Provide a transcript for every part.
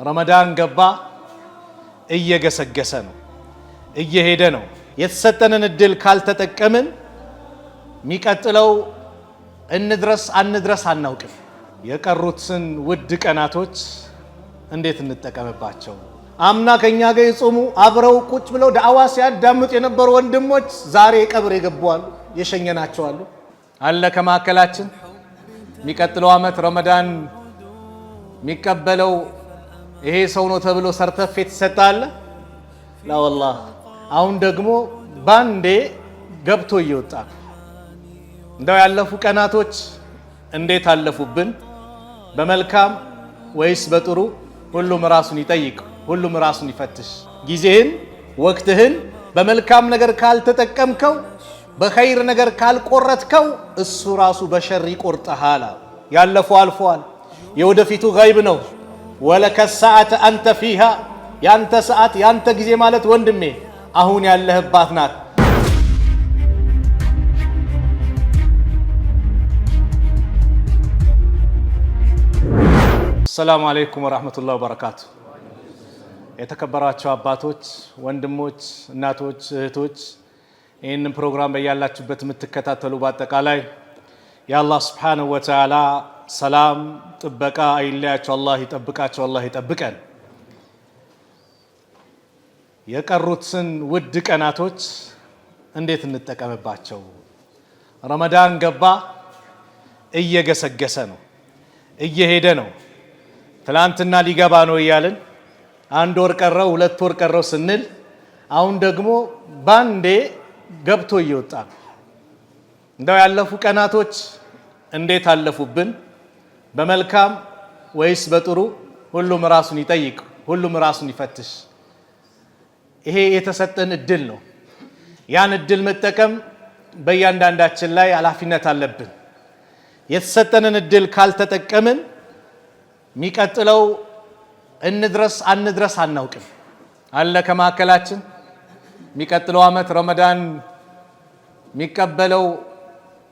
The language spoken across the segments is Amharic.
ረመዳን ገባ፣ እየገሰገሰ ነው፣ እየሄደ ነው። የተሰጠንን እድል ካልተጠቀምን ሚቀጥለው እንድረስ አንድረስ አናውቅም። የቀሩትን ውድ ቀናቶች እንዴት እንጠቀምባቸው? አምና ከኛ ጋር ይጾሙ አብረው ቁጭ ብለው ዳዕዋ ሲያዳምጡ የነበሩ ወንድሞች ዛሬ ቀብር የገቡአሉ፣ የሸኘናቸው አለ ከማከላችን። ሚቀጥለው አመት ረመዳን ሚቀበለው ይሄ ሰው ነው ተብሎ ሰርተፊኬት ይሰጣል? ላ ወላሂ። አሁን ደግሞ ባንዴ ገብቶ እየወጣ እንደው ያለፉ ቀናቶች እንዴት አለፉብን? በመልካም ወይስ በጥሩ? ሁሉም ራሱን ይጠይቅ፣ ሁሉም ራሱን ይፈትሽ። ጊዜህን ወቅትህን በመልካም ነገር ካልተጠቀምከው፣ በኸይር ነገር ካልቆረጥከው እሱ ራሱ በሸር ይቆርጠሃል። ያለፈው አልፏል፣ የወደፊቱ ገይብ ነው። ወለከ ሰዓተ አንተ ፊሃ፣ ያንተ ሰዓት ያንተ ጊዜ ማለት ወንድሜ አሁን ያለህባት ናት። ሰላም አለይኩም ወራህመቱላሂ ወበረካቱ። የተከበራችሁ አባቶች፣ ወንድሞች፣ እናቶች፣ እህቶች ይህንን ፕሮግራም በያላችሁበት የምትከታተሉ በአጠቃላይ የአላህ ሱብሓነሁ ወተዓላ ሰላም ጥበቃ አይለያችሁ፣ አላህ ይጠብቃችሁ፣ አላህ ይጠብቀን። የቀሩትን ውድ ቀናቶች እንዴት እንጠቀምባቸው? ረመዳን ገባ፣ እየገሰገሰ ነው፣ እየሄደ ነው። ትላንትና ሊገባ ነው እያልን አንድ ወር ቀረው ሁለት ወር ቀረው ስንል አሁን ደግሞ ባንዴ ገብቶ እየወጣ ነው። እንደው ያለፉ ቀናቶች እንዴት አለፉብን? በመልካም ወይስ በጥሩ? ሁሉም ራሱን ይጠይቅ፣ ሁሉም ራሱን ይፈትሽ። ይሄ የተሰጠን እድል ነው። ያን እድል መጠቀም በእያንዳንዳችን ላይ ኃላፊነት አለብን። የተሰጠንን እድል ካልተጠቀምን ሚቀጥለው እንድረስ አንድረስ አናውቅም። አለ ከማከላችን ሚቀጥለው አመት ረመዳን ሚቀበለው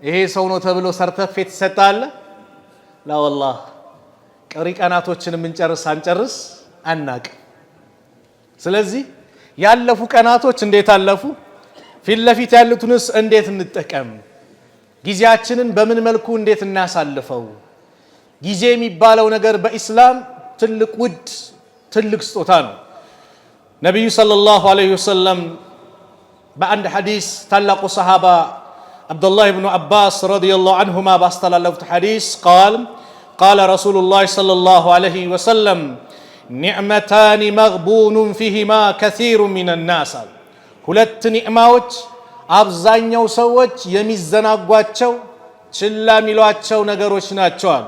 ይሄ ሰው ነው ተብሎ ሰርተፊኬት ይሰጣል? ላ ወላሂ። ቀሪ ቀናቶችን የምንጨርስ አንጨርስ አናውቅም። ስለዚህ ያለፉ ቀናቶች እንዴት አለፉ? ፊት ለፊት ያሉትንስ እንዴት እንጠቀም? ጊዜያችንን በምን መልኩ እንዴት እናሳልፈው? ጊዜ የሚባለው ነገር በኢስላም ትልቅ ውድ ትልቅ ስጦታ ነው። ነቢዩ ሰለላሁ ዐለይሂ ወሰለም በአንድ ሐዲስ ታላቁ ሰሃባ አብዱላህ ብኑ አባስ ረዲየላሁ ዐንሁማ ባስተላለፉት ሐዲስ ቃለ ረሱሉላህ ሰለላሁ ዐለይሂ ወሰለም ኒዕመታኒ መግቡኑን ፊሂማ ከሲሩ ሚነናስ፣ ሁለት ኒዕማዎች አብዛኛው ሰዎች የሚዘናጓቸው ችላ የሚሏቸው ነገሮች ናቸው አሉ።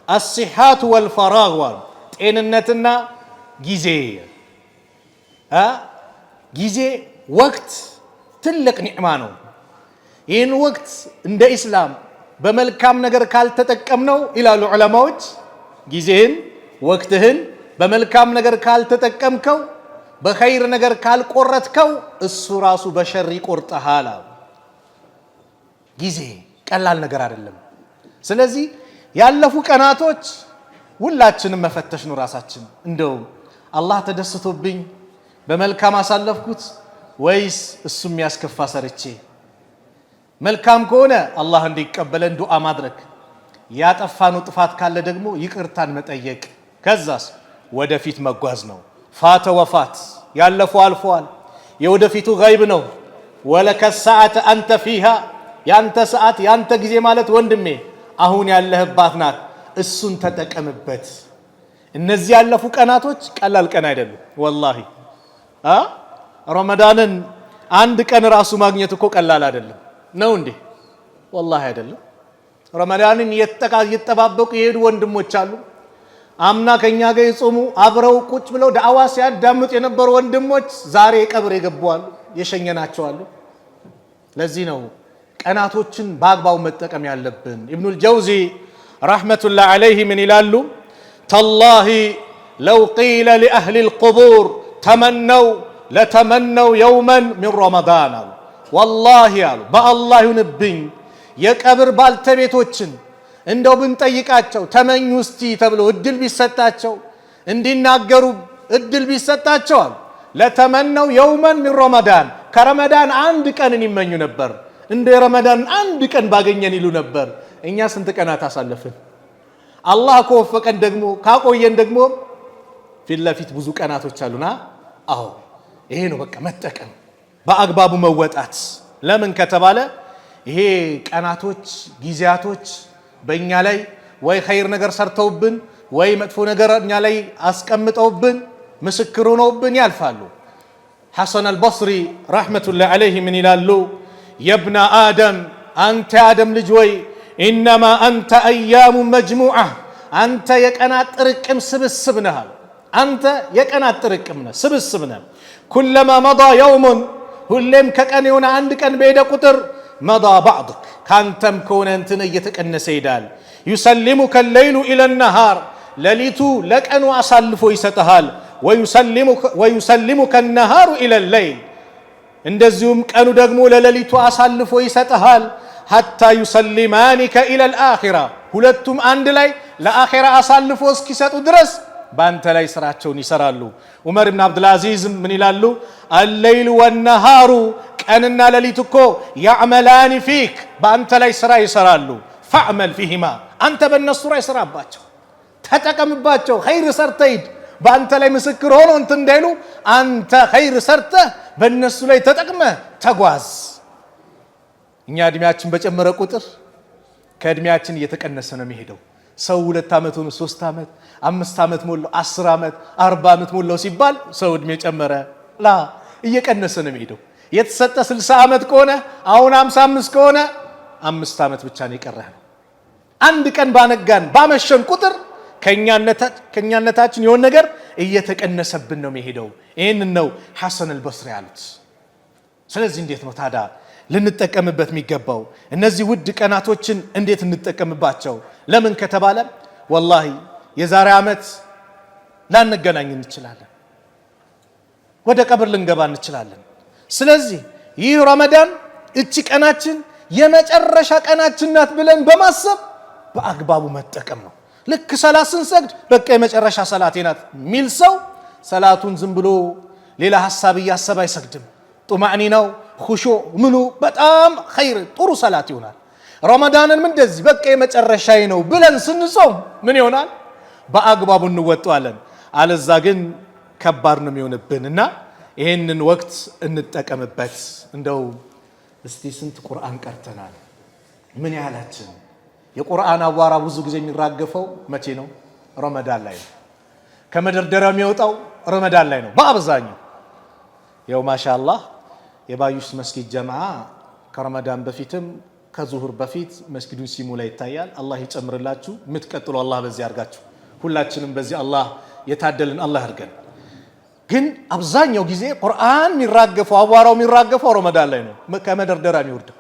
አሲሓቱ ወልፈራግ፣ ጤንነትና ጊዜ። ጊዜ ወቅት ትልቅ ኒዕማ ነው። ይህን ወቅት እንደ ኢስላም በመልካም ነገር ካልተጠቀምነው ይላሉ ዑለማዎች፣ ጊዜህን ወቅትህን በመልካም ነገር ካልተጠቀምከው፣ በኸይር ነገር ካልቆረጥከው እሱ ራሱ በሸር ይቆርጠሃል። ጊዜ ቀላል ነገር አይደለም። ስለዚህ ያለፉ ቀናቶች ሁላችንም መፈተሽ ነው ራሳችን። እንደው አላህ ተደስቶብኝ በመልካም አሳለፍኩት ወይስ እሱ የሚያስከፋ ሰርቼ? መልካም ከሆነ አላህ እንዲቀበለን ዱዓ ማድረግ፣ ያጠፋነው ጥፋት ካለ ደግሞ ይቅርታን መጠየቅ፣ ከዛስ ወደፊት መጓዝ ነው። ፋተ ወፋት፣ ያለፈው አልፏል፣ የወደፊቱ ገይብ ነው። ወለከ ሰዓተ አንተ ፊሃ፣ ያንተ ሰዓት ያንተ ጊዜ ማለት ወንድሜ አሁን ያለህባት ናት። እሱን ተጠቀምበት። እነዚህ ያለፉ ቀናቶች ቀላል ቀን አይደሉም ወላሂ። ረመዳንን አንድ ቀን ራሱ ማግኘት እኮ ቀላል አይደለም ነው እንዴ? ወላሂ አይደለም። ረመዳንን እየተጠባበቁ የሄዱ ወንድሞች አሉ። አምና ከኛ ጋር ይጾሙ አብረው ቁጭ ብለው ዳዕዋ ሲያዳምጡ የነበሩ ወንድሞች ዛሬ ቀብር የገቡአሉ፣ የሸኘናቸው አሉ። ለዚህ ነው ቀናቶችን በአግባቡ መጠቀም ያለብን። ኢብኑል ጀውዚ ረሕመቱላህ ዐለይሂ ምን ይላሉ? ተላሂ ለው ቂለ ሊአህሊል ቁቡር ተመነው ለተመነው የውመን ሚን ረመዳን አሉ። ወላሂ አሉ በአላህ ይሁንብኝ የቀብር ባልተቤቶችን እንደው ብንጠይቃቸው ተመኙ እስቲ ተብሎ እድል ቢሰጣቸው እንዲናገሩ እድል ቢሰጣቸዋል ለተመነው የውመን ሚን ረመዳን ከረመዳን አንድ ቀንን ይመኙ ነበር። እንደ ረመዳን አንድ ቀን ባገኘን ይሉ ነበር። እኛ ስንት ቀናት አሳለፍን? አላህ ከወፈቀን ደግሞ ካቆየን ደግሞ ፊት ለፊት ብዙ ቀናቶች አሉና፣ አዎ ይሄ ነው በቃ መጠቀም፣ በአግባቡ መወጣት። ለምን ከተባለ ይሄ ቀናቶች ጊዜያቶች በእኛ ላይ ወይ ኸይር ነገር ሰርተውብን ወይ መጥፎ ነገር እኛ ላይ አስቀምጠውብን ምስክር ሆነውብን ያልፋሉ። ሐሰን አልበስሪ ረሕመቱላሂ ዐለይሂ ምን ይላሉ? የብነ አደም አንተ የአደም ልጅ ወይ ኢነማ አንተ አያሙ መጅሙዓ አንተ የቀናት ጥርቅም ስብስብ ነህ። አንተ የቀናት ጥርቅም ነህ፣ ስብስብ ነህ። ኩለማ መዳ የውሙን ሁሌም ከቀን የሆነ አንድ ቀን በሄደ ቁጥር መዳ ባዕድክ ካንተም ከሆነ እንትን እየተቀነሰ ይሄዳል። ዩሰሊሙከ ሌይሉ ኢለ ነሃር ሌሊቱ ለቀኑ አሳልፎ ይሰጥሃል። ወዩሰሊሙከ ነሃሩ ኢለ ሌይል እንደዚሁም ቀኑ ደግሞ ለሌሊቱ አሳልፎ ይሰጥሃል። ሐታ ዩሰሊማኒከ ኢለ ልአኺራ ሁለቱም አንድ ላይ ለአኺራ አሳልፎ እስኪሰጡ ድረስ በአንተ ላይ ስራቸውን ይሰራሉ። ዑመር ብን አብዱልዓዚዝ ምን ይላሉ? አለይሉ ወነሃሩ ቀንና ሌሊት እኮ ያዕመላኒ ፊክ በአንተ ላይ ስራ ይሰራሉ። ፈዕመል ፊሂማ አንተ በእነሱ ላይ ስራባቸው፣ ተጠቀምባቸው። ኸይር ሰርተህ ሂድ። በአንተ ላይ ምስክር ሆኖ እንትን እንዳይሉ አንተ ኸይር ሰርተህ በእነሱ ላይ ተጠቅመህ ተጓዝ። እኛ እድሜያችን በጨመረ ቁጥር ከእድሜያችን እየተቀነሰ ነው የሚሄደው። ሰው 2 ዓመት ሆኖ 3 ዓመት 5 ዓመት ሞላው 10 ዓመት 40 ዓመት ሞላው ሲባል ሰው እድሜ ጨመረ ላ እየቀነሰ ነው የሚሄደው። የተሰጠ 60 ዓመት ከሆነ አሁን 55 ከሆነ 5 ዓመት ብቻ ነው የቀረህ ነው። አንድ ቀን ባነጋን ባመሸን ቁጥር ከኛነታችን የሆነ ነገር እየተቀነሰብን ነው የሚሄደው። ይህንን ነው ሐሰን አልበስሪ ያሉት። ስለዚህ እንዴት ነው ታዲያ ልንጠቀምበት የሚገባው? እነዚህ ውድ ቀናቶችን እንዴት እንጠቀምባቸው? ለምን ከተባለ ወላሂ የዛሬ ዓመት ላንገናኝ እንችላለን፣ ወደ ቀብር ልንገባ እንችላለን። ስለዚህ ይህ ረመዳን እቺ ቀናችን የመጨረሻ ቀናችን ናት ብለን በማሰብ በአግባቡ መጠቀም ነው። ልክ ሰላት ስንሰግድ በቃ የመጨረሻ ሰላቴ ናት ሚል ሰው ሰላቱን ዝም ብሎ ሌላ ሐሳብ እያሰበ አይሰግድም። ጡማዕኒናው ኹሹዕ ምኑ በጣም ኸይር ጥሩ ሰላት ይሆናል። ረመዳንን እንደዚህ በቃ የመጨረሻዬ ነው ብለን ስንጾም ምን ይሆናል? በአግባቡ እንወጣዋለን። አለዛ ግን ከባድ ነው የሚሆንብን እና ይሄንን ወቅት እንጠቀምበት። እንደው እስቲ ስንት ቁርአን ቀርተናል? ምን ያህላችን? የቁርአን አቧራ ብዙ ጊዜ የሚራገፈው መቼ ነው? ረመዳን ላይ ነው። ከመደርደሪያ የሚወጣው ረመዳን ላይ ነው በአብዛኛው። ያው ማሻአላህ የባዩስ መስጊድ ጀማዓ ከረመዳን በፊትም ከዙሁር በፊት መስጊዱን ሲሞላ ይታያል። አላህ ይጨምርላችሁ። የምትቀጥሉ አላህ በዚህ ያርጋችሁ። ሁላችንም በዚህ አላህ የታደልን አላህ ያርገን። ግን አብዛኛው ጊዜ ቁርአን የሚራገፈው አቧራው የሚራገፈው ረመዳን ላይ ነው ከመደርደሪያ የሚወርደው።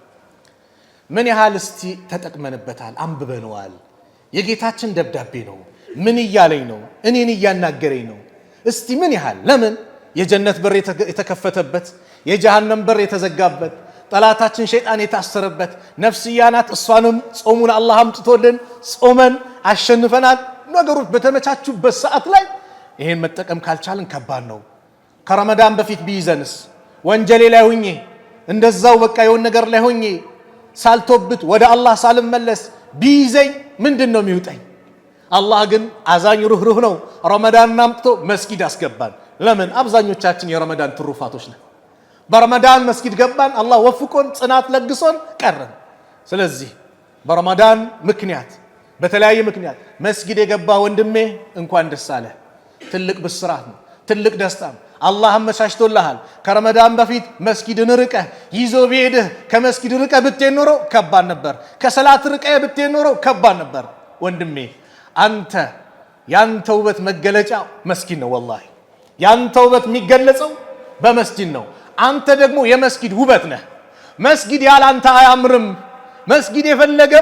ምን ያህል እስቲ ተጠቅመንበታል? አንብበነዋል? የጌታችን ደብዳቤ ነው። ምን እያለኝ ነው? እኔን እያናገረኝ ነው? እስቲ ምን ያህል ለምን የጀነት በር የተከፈተበት የጀሃነም በር የተዘጋበት ጠላታችን ሸይጣን የታሰረበት ነፍስያናት እሷንም ጾሙን አላህ አምጥቶልን ጾመን አሸንፈናል። ነገሮች በተመቻቹበት ሰዓት ላይ ይሄን መጠቀም ካልቻልን ከባድ ነው። ከረመዳን በፊት ቢይዘንስ ወንጀሌ ላይ ሆኜ እንደዛው በቃ የሆነ ነገር ላይ ሆኜ ሳልቶብት ወደ አላህ ሳልመለስ ቢይዘኝ ምንድን ነው የሚውጠኝ? አላህ ግን አዛኝ ሩህሩህ ነው። ረመዳን አምጥቶ መስጊድ አስገባን። ለምን? አብዛኞቻችን የረመዳን ትሩፋቶች ነን። በረመዳን መስጊድ ገባን፣ አላህ ወፍቆን ጽናት ለግሶን ቀረን። ስለዚህ በረመዳን ምክንያት በተለያየ ምክንያት መስጊድ የገባ ወንድሜ እንኳን ደስ አለ። ትልቅ ብስራት ነው፣ ትልቅ ደስታ ነው። አላህ አመቻችቶልሃል። ከረመዳን በፊት መስጊድን ርቀህ ይዞ ቢሄድህ ከመስጊድ ርቀህ ብትሄድ ኖሮ ከባድ ነበር። ከሰላት ርቀህ ብትሄድ ኖሮ ከባድ ነበር። ወንድሜ አንተ ያንተ ውበት መገለጫ መስጊድ ነው። ወላሂ ያንተ ውበት የሚገለጸው በመስጊድ ነው። አንተ ደግሞ የመስጊድ ውበት ነህ። መስጊድ ያለ አንተ አያምርም። መስጊድ የፈለገ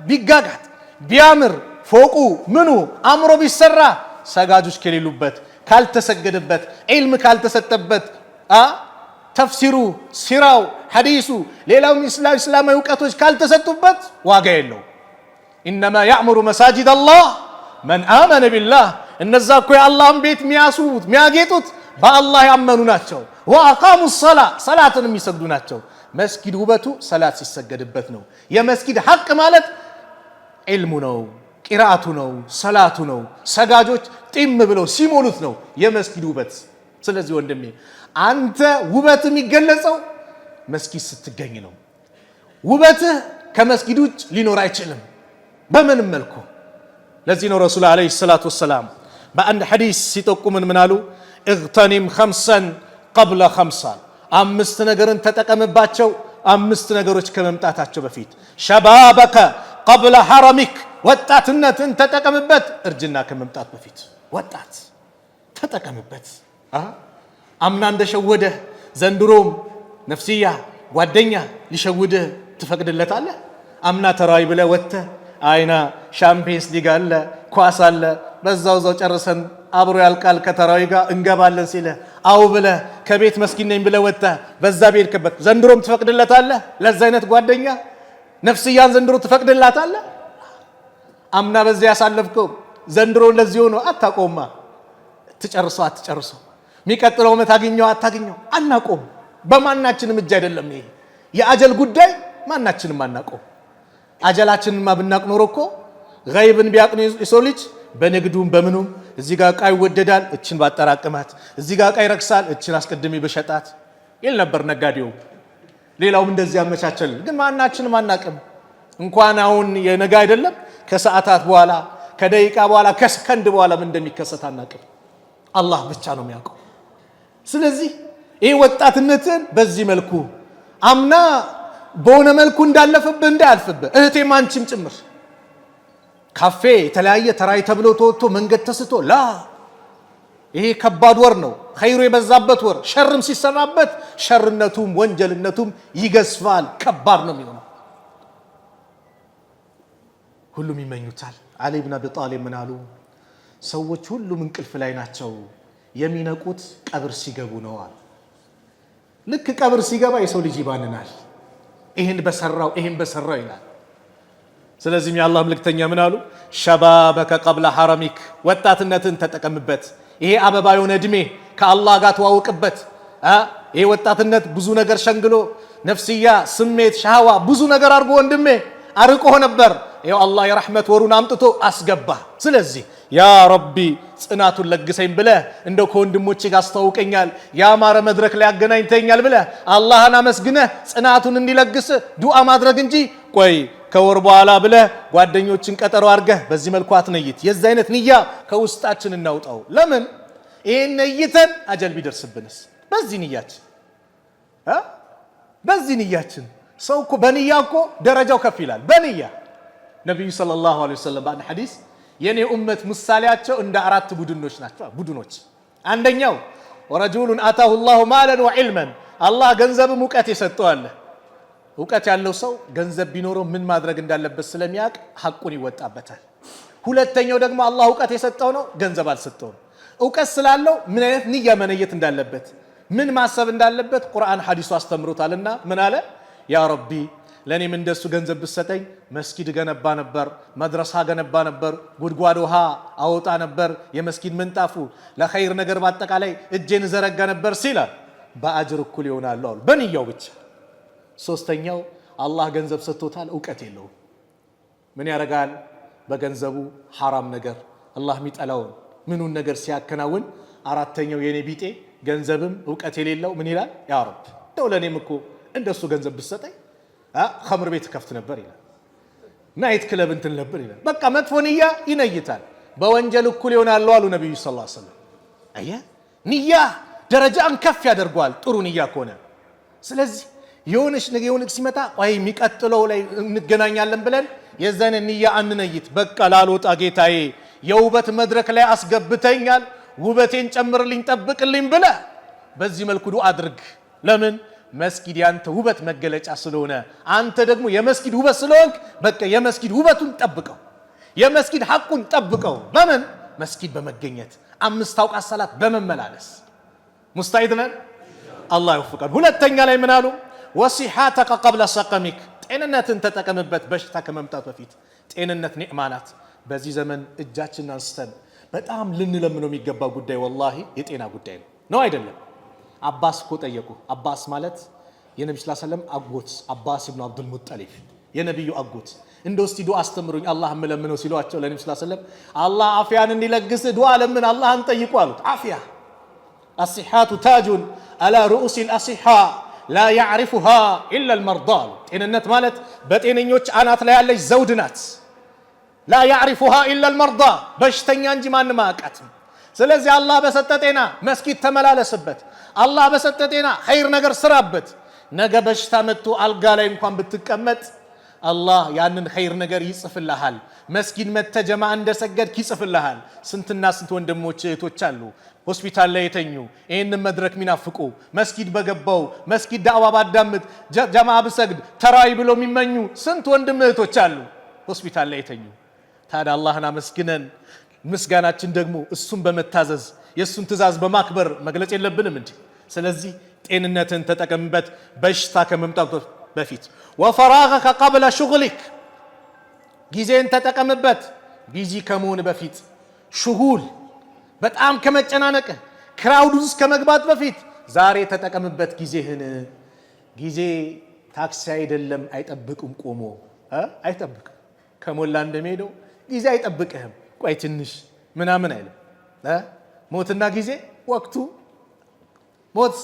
ቢጋጋት ቢያምር ፎቁ ምኑ አምሮ ቢሰራ ሰጋጆች ከሌሉበት ካልተሰገደበት ዒልም ካልተሰጠበት ተፍሲሩ ሲራው ሐዲሱ ሌላውም እስላማዊ እውቀቶች ካልተሰጡበት ዋጋ የለው። ኢነማ ያዕሙሩ መሳጂድ አላህ መን አመነ ቢላህ እነዛ እኮ የአላህን ቤት የሚያስውቡት የሚያጌጡት በአላህ ያመኑ ናቸው። ወአቃሙ ሰላ ሰላትን የሚሰግዱ ናቸው። መስጊድ ውበቱ ሰላት ሲሰገድበት ነው። የመስጊድ ሐቅ ማለት ዒልሙ ነው፣ ቂራአቱ ነው፣ ሰላቱ ነው። ሰጋጆች ጢም ብለው ሲሞሉት ነው የመስጊድ ውበት። ስለዚህ ወንድሜ አንተ ውበት የሚገለጸው መስጊድ ስትገኝ ነው። ውበትህ ከመስጊድ ውጭ ሊኖር አይችልም በምንም መልኩ። ለዚህ ነው ረሱል ዓለይሂ ሰላቱ ወሰላም በአንድ ሐዲስ ሲጠቁምን ምን አሉ? እግተኒም ኸምሰን ቀብለ ኸምሳ፣ አምስት ነገርን ተጠቀምባቸው አምስት ነገሮች ከመምጣታቸው በፊት። ሸባበከ ቀብለ ሐረሚክ፣ ወጣትነትን ተጠቀምበት እርጅና ከመምጣት በፊት። ወጣት ተጠቀምበት። አምና እንደሸወደህ ዘንድሮም ነፍስያ ጓደኛ ሊሸውድህ ትፈቅድለታለህ? አምና ተራዊ ብለህ ወጥተህ አይና ሻምፒየንስ ሊግ አለ ኳስ አለ በዛው ጨርሰን አብሮ ያልቃል ከተራዊ ጋር እንገባለን ሲልህ አው ብለህ ከቤት መስጊድ ነኝ ብለህ ወጥተህ በዛ ቤድክበት ዘንድሮም ትፈቅድለታለህ? ለዛ አይነት ጓደኛ ነፍስያን ዘንድሮ ትፈቅድላታለህ? አምና በዚህ ያሳለፍከው ዘንድሮ ለዚህ ሆኖ አታቆማ። አትጨርሰው የሚቀጥለው ዓመት አታገኘው አናቆም። በማናችንም እጅ አይደለም ይሄ የአጀል ጉዳይ። ማናችንም አናቆም። አጀላችንማ ብናቅ ኖሮ እኮ ገይብን ቢያቅ የሰው ልጅ በንግዱም በምኑም እዚህ ጋር ዕቃ ይወደዳል እችን ባጠራቅማት፣ እዚህ ጋር ዕቃ ይረክሳል እችን አስቀድሜ በሸጣት ይል ነበር ነጋዴው። ሌላውም እንደዚህ ያመቻቸል። ግን ማናችንም አናቅም። እንኳን አሁን የነጋ አይደለም ከሰዓታት በኋላ ከደቂቃ በኋላ ከሰከንድ በኋላ ምን እንደሚከሰት አናቅም። አላህ ብቻ ነው የሚያውቀው። ስለዚህ ይህ ወጣትነትን በዚህ መልኩ አምና በሆነ መልኩ እንዳለፈብህ እንዳያልፍብህ እህቴም አንቺም ጭምር ካፌ የተለያየ ተራይ ተብሎ ተወጥቶ መንገድ ተስቶ ላ ይሄ ከባድ ወር ነው። ኸይሩ የበዛበት ወር፣ ሸርም ሲሰራበት ሸርነቱም ወንጀልነቱም ይገዝፋል። ከባድ ነው የሚሆነው። ሁሉም ይመኙታል። አሊ ብን አቢ ጣሊብ ምን አሉ? ሰዎች ሁሉም እንቅልፍ ላይ ናቸው፣ የሚነቁት ቀብር ሲገቡ ነው አሉ። ልክ ቀብር ሲገባ የሰው ልጅ ይባንናል። ይሄን በሰራው ይላል። ስለዚህም የአላህ መልእክተኛ ምን አሉ? ሸባበከ ቀብለ ሐረሚክ፣ ወጣትነትን ተጠቀምበት። ይሄ አበባ የሆነ እድሜ ከአላህ ጋር ተዋውቅበት። ይሄ ወጣትነት ብዙ ነገር ሸንግሎ ነፍስያ፣ ስሜት፣ ሻህዋ ብዙ ነገር አድርጎ ወንድሜ አርቆ ነበር። ይኸው አላህ የረሕመት ወሩን አምጥቶ አስገባ። ስለዚህ ያ ረቢ ጽናቱን ለግሰኝ ብለህ እንደው ከወንድሞቼ ጋር አስተዋውቀኛል ያማረ መድረክ ላይ ያገናኝተኛል ብለህ አላህን አመስግነህ ጽናቱን እንዲለግስ ዱዓ ማድረግ እንጂ ቆይ ከወር በኋላ ብለህ ጓደኞችን ቀጠሮ አድርገህ በዚህ መልኩ አትነይት። የዚህ አይነት ንያ ከውስጣችን እናውጣው። ለምን ይሄን ነይተን አጀል ቢደርስብንስ? በዚህ ንያችን ሰው እኮ በንያ እኮ ደረጃው ከፍ ይላል። በንያ ነቢዩ ሰለላሁ ዐለይሂ ወሰለም በአንድ ሐዲስ የኔ ኡመት ምሳሌያቸው እንደ አራት ቡድኖች ናቸው። አንደኛው ወረጁሉን አታሁ ላሁ ማለን ወዕልመን፣ አላህ ገንዘብም እውቀት የሰጠዋል። እውቀት ያለው ሰው ገንዘብ ቢኖረው ምን ማድረግ እንዳለበት ስለሚያውቅ ሐቁን ይወጣበታል። ሁለተኛው ደግሞ አላህ እውቀት የሰጠው ነው፣ ገንዘብ አልሰጠውም። እውቀት ስላለው ምን አይነት ንያ መነየት እንዳለበት ምን ማሰብ እንዳለበት ቁርአን ሐዲሱ አስተምሮታልና ምን አለ? ያ ረቢ ለኔም እንደሱ ገንዘብ ብትሰጠኝ መስጊድ ገነባ ነበር፣ መድረሳ ገነባ ነበር፣ ጉድጓድ ውሃ አወጣ ነበር፣ የመስጊድ ምንጣፉ ለኸይር ነገር በአጠቃላይ እጄን ዘረጋ ነበር ሲል በአጅር እኩል ይሆናሉ አሉ፣ በንያው ብቻ። ሶስተኛው አላህ ገንዘብ ሰጥቶታል፣ እውቀት የለውም። ምን ያደርጋል? በገንዘቡ ሐራም ነገር አላህ የሚጠላውን ምኑን ነገር ሲያከናውን። አራተኛው የኔ ቢጤ ገንዘብም እውቀት የሌለው ምን ይላል? ያ ረብ እንደው ለኔም እኮ እንደሱ ገንዘብ ብትሰጠኝ ኸምር ቤት ከፍት ነበር ይላል፣ ናይት ክለብ እንትን ነበር ይላል። በቃ መጥፎ ንያ ይነይታል፣ በወንጀል እኩል ይሆናሉ አሉ ነብዩ ሰለላሁ ዐለይሂ ወሰለም። አየህ ንያ ደረጃን ከፍ ያደርገዋል ጥሩ ንያ ከሆነ። ስለዚህ የሆነች ሲመጣ ቆይ የሚቀጥለው ላይ እንገናኛለን ብለን የዛን ንያ አንነይት። በቃ ላልወጣ ጌታዬ የውበት መድረክ ላይ አስገብተኛል፣ ውበቴን ጨምርልኝ ጠብቅልኝ ብለህ በዚህ መልኩ ዱዓ አድርግ። ለምን? መስጊድ ያንተ ውበት መገለጫ ስለሆነ፣ አንተ ደግሞ የመስጊድ ውበት ስለሆንክ በቃ የመስጊድ ውበቱን ጠብቀው፣ የመስጊድ ሐቁን ጠብቀው። በምን? መስጊድ በመገኘት 5 አውቃት ሰላት በመመላለስ ሙስታዒድ ነን። አላህ ይወፍቀን። ሁለተኛ ላይ ምን አሉ? ወሲሐተከ ቀብለ ሰቀሚክ፣ ጤንነትን ተጠቀምበት በሽታ ከመምጣቱ በፊት። ጤንነት ኒዕማ ናት። በዚህ ዘመን እጃችንን አንስተን በጣም ልንለምነው የሚገባው ጉዳይ ወላሂ የጤና ጉዳይ ነው አይደለም? አባስ እኮ ጠየቁ። አባስ ማለት የነብዩ ሰለላሁ ዐለይሂ ወሰለም አጎት አባስ ኢብኑ አብዱል ሙጠሊብ የነብዩ አጎት። እንደው እስቲ ዱዓ አስተምሩኝ አላህ እምለምነው ሲሏቸው ለነብዩ ሰለላሁ ዐለይሂ ወሰለም አላህ አፍያን እንዲለግስ ዱዓ ለምን አላህን ጠይቁ አሉት። አፍያ አሲሐቱ ታጁን አላ ሩኡሲል አሲሐ ላ ያዕሪፉሃ ኢላ አልመርዳ። ጤንነት ማለት በጤነኞች አናት ላይ ያለች ዘውድ ናት። ላ ያዕሪፉሃ ኢላ አልመርዳ፣ በሽተኛ እንጂ ማንም አያውቃትም። ስለዚህ አላህ በሰጠ ጤና መስጊድ ተመላለስበት። አላህ በሰጠ ጤና ኸይር ነገር ስራበት። ነገ በሽታ መጥቶ አልጋ ላይ እንኳን ብትቀመጥ አላህ ያንን ኸይር ነገር ይጽፍልሃል። መስጊድ መጥተህ ጀማ እንደሰገድክ ይጽፍልሃል። ስንትና ስንት ወንድሞች እህቶች አሉ ሆስፒታል ላይ የተኙ ይህንን መድረክ ሚናፍቁ መስጊድ በገባው መስጊድ ዳዕዋ ባዳምጥ ጀማ ብሰግድ ተራዊ ብሎ የሚመኙ ስንት ወንድም እህቶች አሉ ሆስፒታል ላይ የተኙ። ታዲያ አላህን አመስግነን ምስጋናችን ደግሞ እሱን በመታዘዝ የእሱን ትእዛዝ በማክበር መግለጽ የለብንም እንዴ? ስለዚህ ጤንነትን ተጠቀምበት በሽታ ከመምጣቱ በፊት። ወፈራገከ ቀብለ ሹግሊክ፣ ጊዜን ተጠቀምበት ቢዚ ከመሆን በፊት። ሹጉል በጣም ከመጨናነቅ ክራውድ ውስጥ ከመግባት በፊት ዛሬ ተጠቀምበት ጊዜህን። ጊዜ ታክሲ አይደለም፣ አይጠብቅም። ቆሞ አይጠብቅም። ከሞላ እንደሚሄደው ጊዜ አይጠብቅህም። ቆይ ትንሽ ምናምን አይልም። ሞትና ጊዜ ወቅቱ ሞት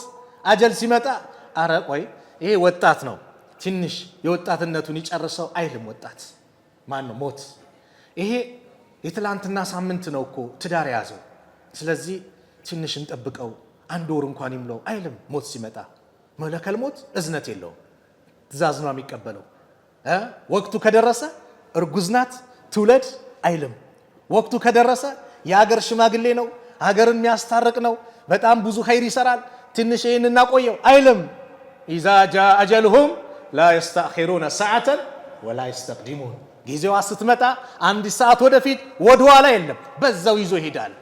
አጀል ሲመጣ አረ ቆይ ይሄ ወጣት ነው ትንሽ የወጣትነቱን ይጨርሰው አይልም። ወጣት ማን ነው? ሞት። ይሄ የትላንትና ሳምንት ነው እኮ ትዳር ያዘው፣ ስለዚህ ትንሽ እንጠብቀው አንድ ወር እንኳን ይምለው አይልም። ሞት ሲመጣ መለከል ሞት እዝነት የለውም፣ ትእዛዝ ነው የሚቀበለው። ወቅቱ ከደረሰ እርጉዝ ናት ትውለድ አይልም። ወቅቱ ከደረሰ የሀገር ሽማግሌ ነው፣ ሀገርን የሚያስታርቅ ነው፣ በጣም ብዙ ኸይር ይሰራል፣ ትንሽ ይህን እናቆየው አይልም። ኢዛ ጃ አጀልሁም ላ የስተአኺሩነ ሰዓተን ወላ የስተቅዲሙን። ጊዜዋ ስትመጣ አንድ ሰዓት ወደፊት ወደኋላ የለም፣ በዛው ይዞ ይሄዳል።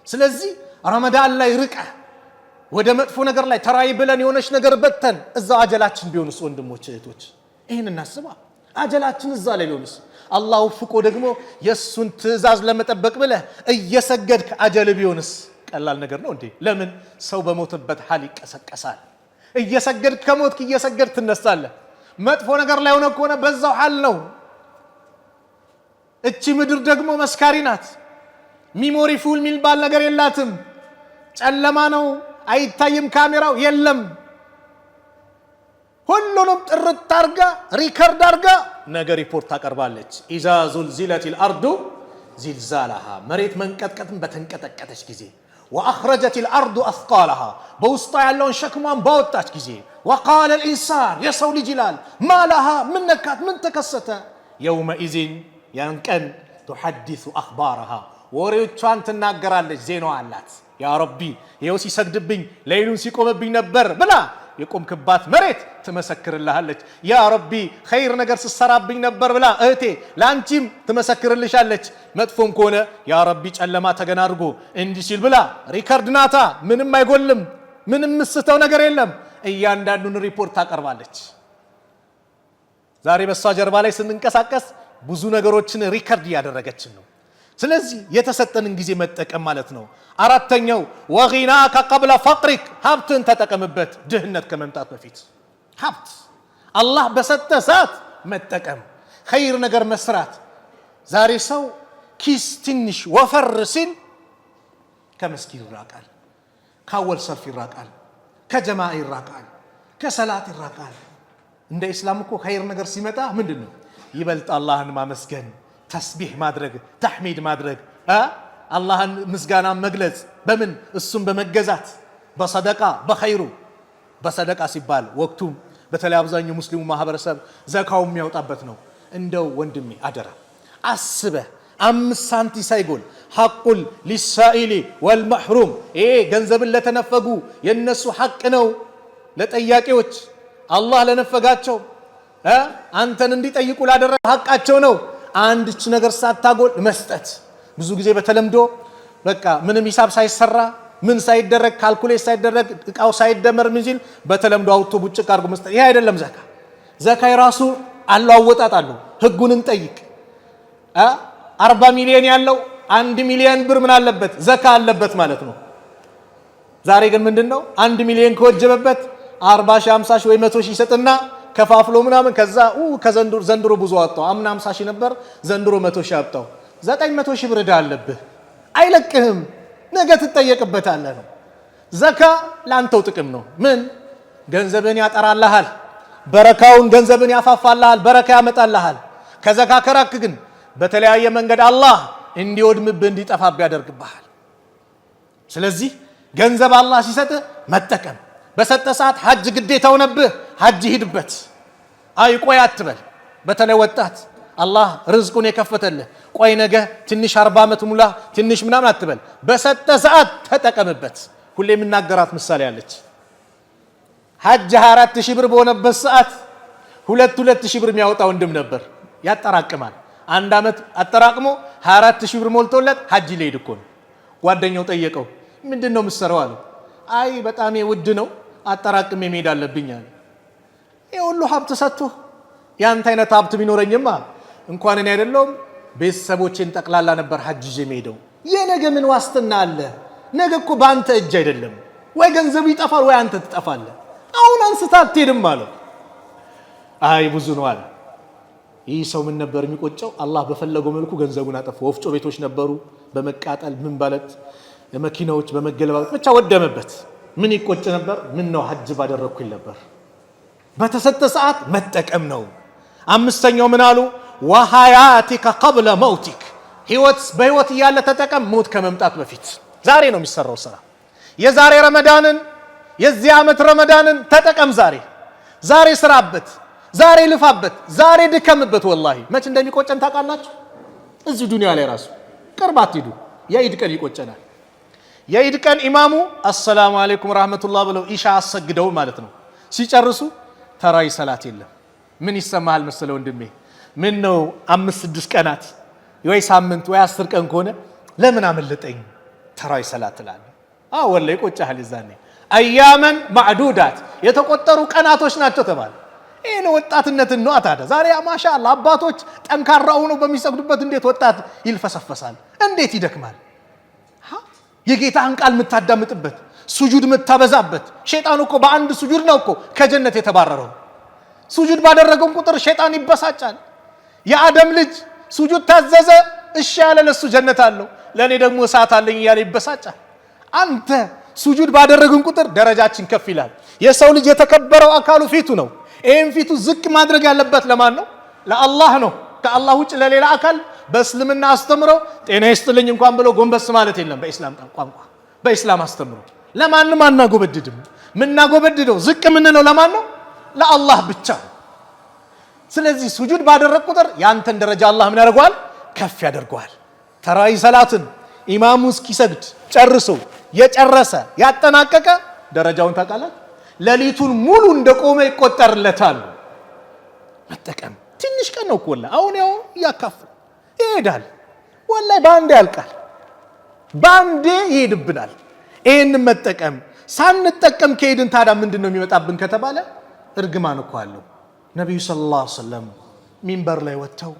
ስለዚህ ረመዳን ላይ ርቀህ ወደ መጥፎ ነገር ላይ ተራይ ብለን የሆነች ነገር በተን እዛው አጀላችን ቢሆንስ? ወንድሞች እህቶች ይህን እናስባ። አጀላችን እዛ ላይ ቢሆንስ? አላሁ ፍቆ ደግሞ የእሱን ትእዛዝ ለመጠበቅ ብለህ እየሰገድክ አጀል ቢሆንስ? ቀላል ነገር ነው እንዴ? ለምን ሰው በሞተበት ሐል ይቀሰቀሳል። እየሰገድክ ከሞትክ እየሰገድክ ትነሳለህ። መጥፎ ነገር ላይ ሆነ ከሆነ በዛው ሐል ነው። እቺ ምድር ደግሞ መስካሪ ናት። ሚሞሪ ፉል የሚባል ነገር የላትም። ጨለማ ነው፣ አይታይም፣ ካሜራው የለም። ሁሉንም ጥርት አርጋ ሪከርድ አርጋ ነገ ሪፖርት ታቀርባለች። ኢዛ ዙልዚለቲል አርዱ ዚልዛላሃ፣ መሬት መንቀጥቀጥን በተንቀጠቀጠች ጊዜ፣ ወአኽረጀቲል አርዱ አስቃላሃ፣ በውስጧ ያለውን ሸክሟን ባወጣች ጊዜ፣ ወቃለ ልኢንሳን፣ የሰው ልጅ ይላል፣ ማላሃ፣ ምን ነካት፣ ምን ተከሰተ? የውመኢዚን፣ ያን ቀን ቱሐዲሱ አኽባረሃ፣ ወሬዎቿን ትናገራለች፣ ዜናዋ አላት። ያ ረቢ ይኸው ሲሰግድብኝ ሌይሉን ሲቆምብኝ ነበር ብላ የቆምክባት መሬት ትመሰክርልሃለች። ያ ረቢ ኸይር ነገር ስትሰራብኝ ነበር ብላ እህቴ ለአንቺም ትመሰክርልሻለች። መጥፎም ከሆነ ያ ረቢ ጨለማ ተገና አድርጎ እንዲህ ሲል ብላ ሪከርድ ናታ። ምንም አይጎልም፣ ምንም ምስተው ነገር የለም። እያንዳንዱን ሪፖርት ታቀርባለች። ዛሬ በሷ ጀርባ ላይ ስንንቀሳቀስ ብዙ ነገሮችን ሪከርድ እያደረገችን ነው። ስለዚህ የተሰጠንን ጊዜ መጠቀም ማለት ነው። አራተኛው ወጊናከ ቀብለ ፈቅሪክ፣ ሀብትን ተጠቀምበት ድህነት ከመምጣት በፊት። ሀብት አላህ በሰጠ ሰዓት መጠቀም፣ ኸይር ነገር መስራት። ዛሬ ሰው ኪስ ትንሽ ወፈር ሲል ከመስጊድ ይራቃል፣ ከአወል ሰልፍ ይራቃል፣ ከጀማዓ ይራቃል፣ ከሰላት ይራቃል። እንደ ኢስላም እኮ ኸይር ነገር ሲመጣ ምንድን ነው ይበልጥ አላህን ማመስገን፣ ተስቢህ ማድረግ፣ ተሕሚድ ማድረግ፣ አላህን ምስጋና መግለጽ። በምን? እሱም በመገዛት በሰደቃ በኸይሩ። በሰደቃ ሲባል ወቅቱም በተለይ አብዛኛው ሙስሊሙ ማህበረሰብ ዘካው የሚያወጣበት ነው። እንደው ወንድሜ አደራ አስበህ 5 ሳንቲ ሳይጎል ሐቁል ሊሳኢሊ ወልመሕሩም፣ ይሄ ገንዘብን ለተነፈጉ የነሱ ሐቅ ነው። ለጠያቂዎች አላህ ለነፈጋቸው አንተን እንዲጠይቁ ላደረገ ሐቃቸው ነው። አንድች ነገር ሳታጎል መስጠት። ብዙ ጊዜ በተለምዶ በቃ ምንም ሂሳብ ሳይሰራ ምን ሳይደረግ ካልኩሌት ሳይደረግ እቃው ሳይደመር ምን ሲል በተለምዶ አውጥቶ ቡጭቅ አድርጎ መስጠት። ይሄ አይደለም ዘካ። ዘካ የራሱ አለው አወጣጥ አለው። ህጉን እንጠይቅ። 40 ሚሊዮን ያለው 1 ሚሊዮን ብር ምን አለበት ዘካ አለበት ማለት ነው። ዛሬ ግን ምንድነው 1 ሚሊዮን ከወጀበበት 40 ሺህ 50 ሺህ ወይ 100 ሺህ ይሰጥና ከፋፍሎ ምናምን ከዛ ዘንድሮ ብዙ አወጣው። አምና 50 ሺህ ነበር ዘንድሮ 100 ሺህ አወጣው። 900 ሺህ ብር ዕዳ አለብህ። አይለቅህም፣ ነገ ትጠየቅበታለህ ነው። ዘካ ላንተው ጥቅም ነው። ምን ገንዘብን ያጠራልሃል፣ በረካውን ገንዘብን ያፋፋልሃል፣ በረካ ያመጣልሃል። ከዘካ ከራክ ግን በተለያየ መንገድ አላህ እንዲወድምብህ እንዲጠፋብህ ያደርግብሃል። ስለዚህ ገንዘብ አላህ ሲሰጥ መጠቀም፣ በሰጠ ሰዓት ሐጅ ግዴታው ነብህ፣ ሐጅ ሂድበት። አይ ቆይ አትበል። በተለይ ወጣት አላህ ርዝቁን የከፈተልህ ቆይ ነገ ትንሽ 40 ዓመት ሙላ ትንሽ ምናምን አትበል። በሰጠ ሰዓት ተጠቀምበት። ሁሌ የምናገራት ምሳሌ አለች። ሐጅ 24000 ብር በሆነበት ሰዓት 22000 ብር የሚያወጣ ወንድም ነበር። ያጠራቅማል። አንድ ዓመት አጠራቅሞ 24000 ብር ሞልቶለት ሐጅ ሊሄድ እኮ ነው። ጓደኛው ጠየቀው፣ ምንድነው የምትሰራው አለው። አይ በጣም ውድ ነው አጠራቅሜ መሄድ አለብኝ አለ። ይሄ ሁሉ ሀብት ሰጥቶ ያንተ አይነት ሀብት ቢኖረኝማ እንኳን እኔ አይደለሁም ቤተሰቦቼን ጠቅላላ ነበር ሐጅ ይዤ የምሄደው። የነገ ምን ዋስትና አለ? ነገ እኮ በአንተ እጅ አይደለም። ወይ ገንዘቡ ይጠፋል ወይ አንተ ትጠፋለህ። አሁን አንስታ አትሄድም አለው። አይ ብዙ ነው አለ። ይህ ሰው ምን ነበር የሚቆጨው? አላህ በፈለገው መልኩ ገንዘቡን አጠፋ። ወፍጮ ቤቶች ነበሩ በመቃጠል ምን ባለት መኪናዎች በመገለባበጥ ብቻ ወደመበት። ምን ይቆጭ ነበር? ምን ነው ሐጅ ባደረኩኝ ነበር። በተሰጠ ሰዓት መጠቀም ነው። አምስተኛው ምን አሉ? ወሐያቲከ ቀብለ መውቲክ፣ በህይወት እያለ ተጠቀም፣ ሞት ከመምጣት በፊት። ዛሬ ነው የሚሰራው ስራ። የዛሬ ረመዳንን የዚህ ዓመት ረመዳንን ተጠቀም። ዛሬ ስራበት፣ ዛሬ ልፋበት፣ ዛሬ ድከምበት። ወላሂ መች እንደሚቆጨን ታውቃላችሁ? እዚህ ዱንያ ላይ ራሱ ቅርባት ሂዱ፣ የኢድ ቀን ይቆጨናል። የኢድ ቀን ኢማሙ አሰላሙ አለይኩም ረህመቱላህ ብለው ኢሻ አሰግደው ማለት ነው ሲጨርሱ ተራዊ ሰላት የለም። ምን ይሰማሃል መሰለ ወንድሜ? ምን ነው 5-6 ቀናት ወይ ሳምንት ወይ 10 ቀን ከሆነ ለምን አመለጠኝ ተራዊ ሰላት ትላለህ። ወላሂ ይቆጫሃል። ይዛኔ አያመን ማዕዱዳት የተቆጠሩ ቀናቶች ናቸው ተባለ። ይሄን ወጣትነትን ነው ታዲያ። ዛሬ ማሻአላህ አባቶች ጠንካራ ሆነው በሚሰግዱበት እንዴት ወጣት ይልፈሰፈሳል፣ እንዴት ይደክማል። የጌታን ቃል የምታዳምጥበት ሱጁድ የምታበዛበት። ሸይጣን እኮ በአንድ ሱጁድ ነው እኮ ከጀነት የተባረረው። ሱጁድ ባደረገው ቁጥር ሸይጣን ይበሳጫል። የአደም ልጅ ሱጁድ ታዘዘ፣ እሺ ያለ ለሱ ጀነት አለው፣ ለኔ ደግሞ እሳት አለኝ እያለ ይበሳጫል። አንተ ሱጁድ ባደረግን ቁጥር ደረጃችን ከፍ ይላል። የሰው ልጅ የተከበረው አካሉ ፊቱ ነው። ይሄን ፊቱ ዝቅ ማድረግ ያለበት ለማን ነው? ለአላህ ነው። ከአላህ ውጭ ለሌላ አካል በእስልምና አስተምሮ ጤና ይስጥልኝ እንኳን ብሎ ጎንበስ ማለት የለም። በእስላም ቋንቋ በእስላም አስተምሮ ለማንም አናጎበድድም። ምናጎበድደው ዝቅ ምንለው ለማን ነው? ለአላህ ብቻ። ስለዚህ ሱጁድ ባደረግ ቁጥር ያንተን ደረጃ አላህ ምን ያደርገዋል? ከፍ ያደርገዋል። ተራዊ ሰላትን ኢማሙ እስኪሰግድ ጨርሶ የጨረሰ ያጠናቀቀ ደረጃውን ታውቃለህ? ሌሊቱን ሙሉ እንደቆመ ይቆጠርለታል። መጠቀም ትንሽ ቀን ነው እኮ ወላሂ። አሁን ያው ያካፍል ይሄዳል። ወላሂ ባንዴ ያልቃል፣ ባንዴ ይሄድብናል። ይሄን መጠቀም ሳንጠቀም ከሄድን ታዲያ ምንድነው የሚመጣብን ከተባለ እርግማን እኮ አለው። ነብዩ ሰለላሁ ዐለይሂ ወሰለም ሚንበር ላይ ወጥተው